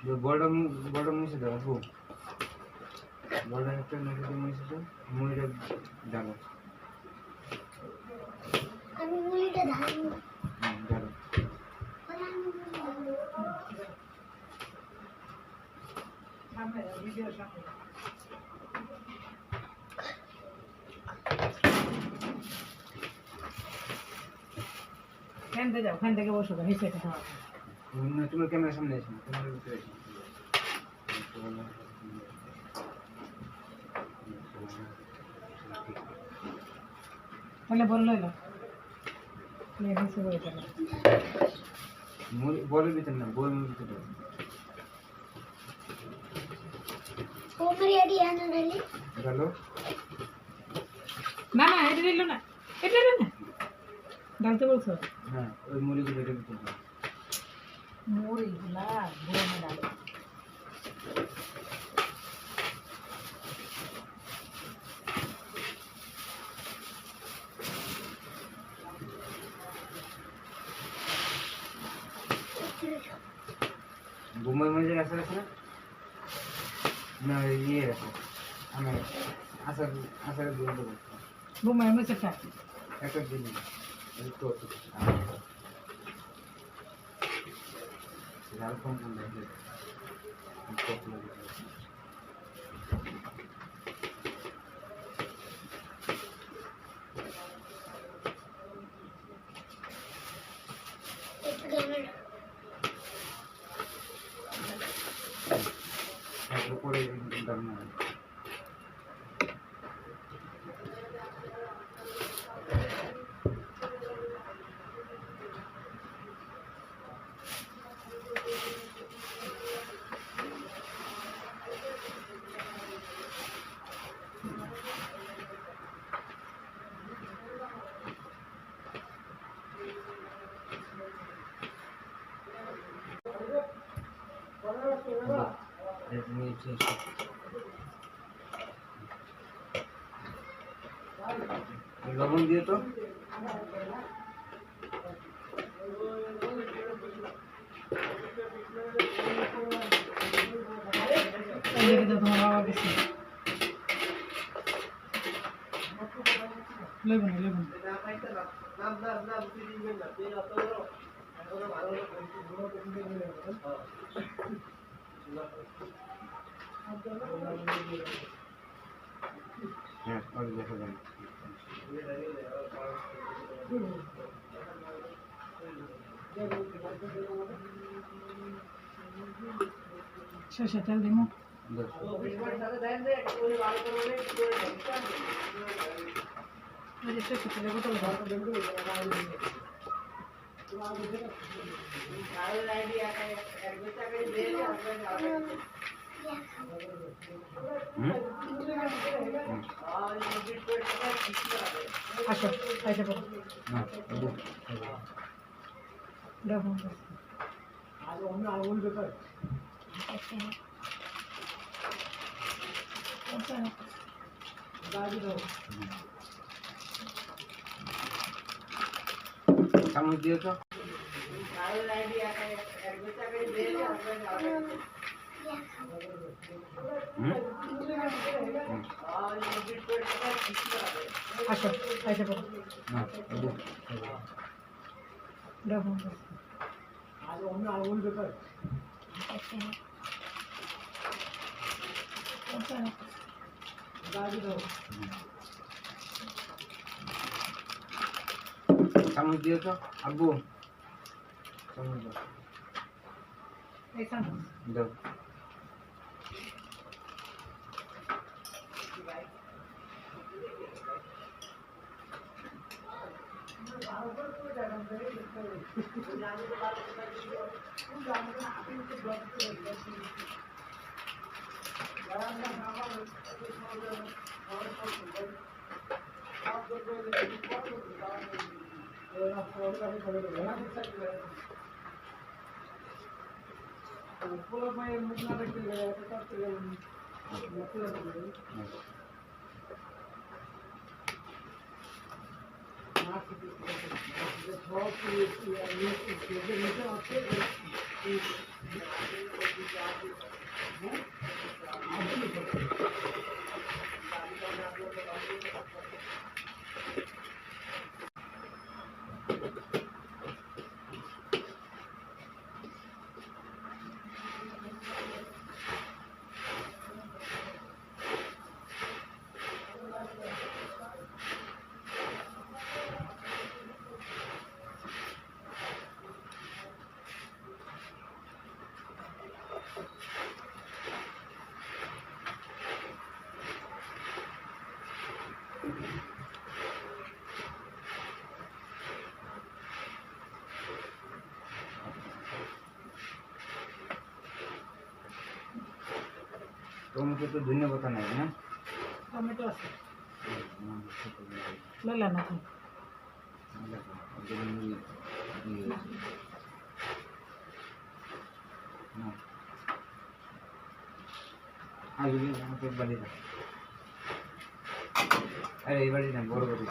বড় বড় মুছে দাও আপু, বড় একটা মুছে দাও, মুড়িটা ডালো। আমি মুড়িটা ঢালবো। ডালো। ভিডিও সামনে ফ্যান যাও, ফ্যান থেকে বসো, হেসে খাওয়া। তোমার ক্যামেরার সামনে এসো, তোমার ভিতরে এসো। তাহলে বললো না হেসে হয়ে গেল। বলের ভিতরে না, বলের ভিতরে। ওমরি আদি আনা নালি ডালো। না না, এটা দিল না, এটা দিল না, ডালতে বলছো? হ্যাঁ, ওই মুড়িগুলো এটার ভিতরে দাও। মুড়িগুলা বুড়ো না ডালে। বোম্বাই মরিচের আচার আছে না? না ইয়ে আছে, আমার আচারের দোকান দেবো। বোম্বাই মরিচটা একটা দিন তো লাল কম কম লাগবে। পরে দাম না লবণ দিয়ে তো তোমার বাবা গেছে লেবু না লেবু হ্যাঁ দেখা যাবে। শেষে তেল দিব শেষে তেলে বোতল আসো খাইতে পারো দেখো চামচ দিয়ে তো আসো খাইতে পারো দেখো চামচ দিয়ে তো আব্বু চামচ দাও। টমেটো তো ধনিয়া পাতা নাই না টমেটো আছে লইলা না তুমি আরে এই বাড়ি না বড় বাড়ি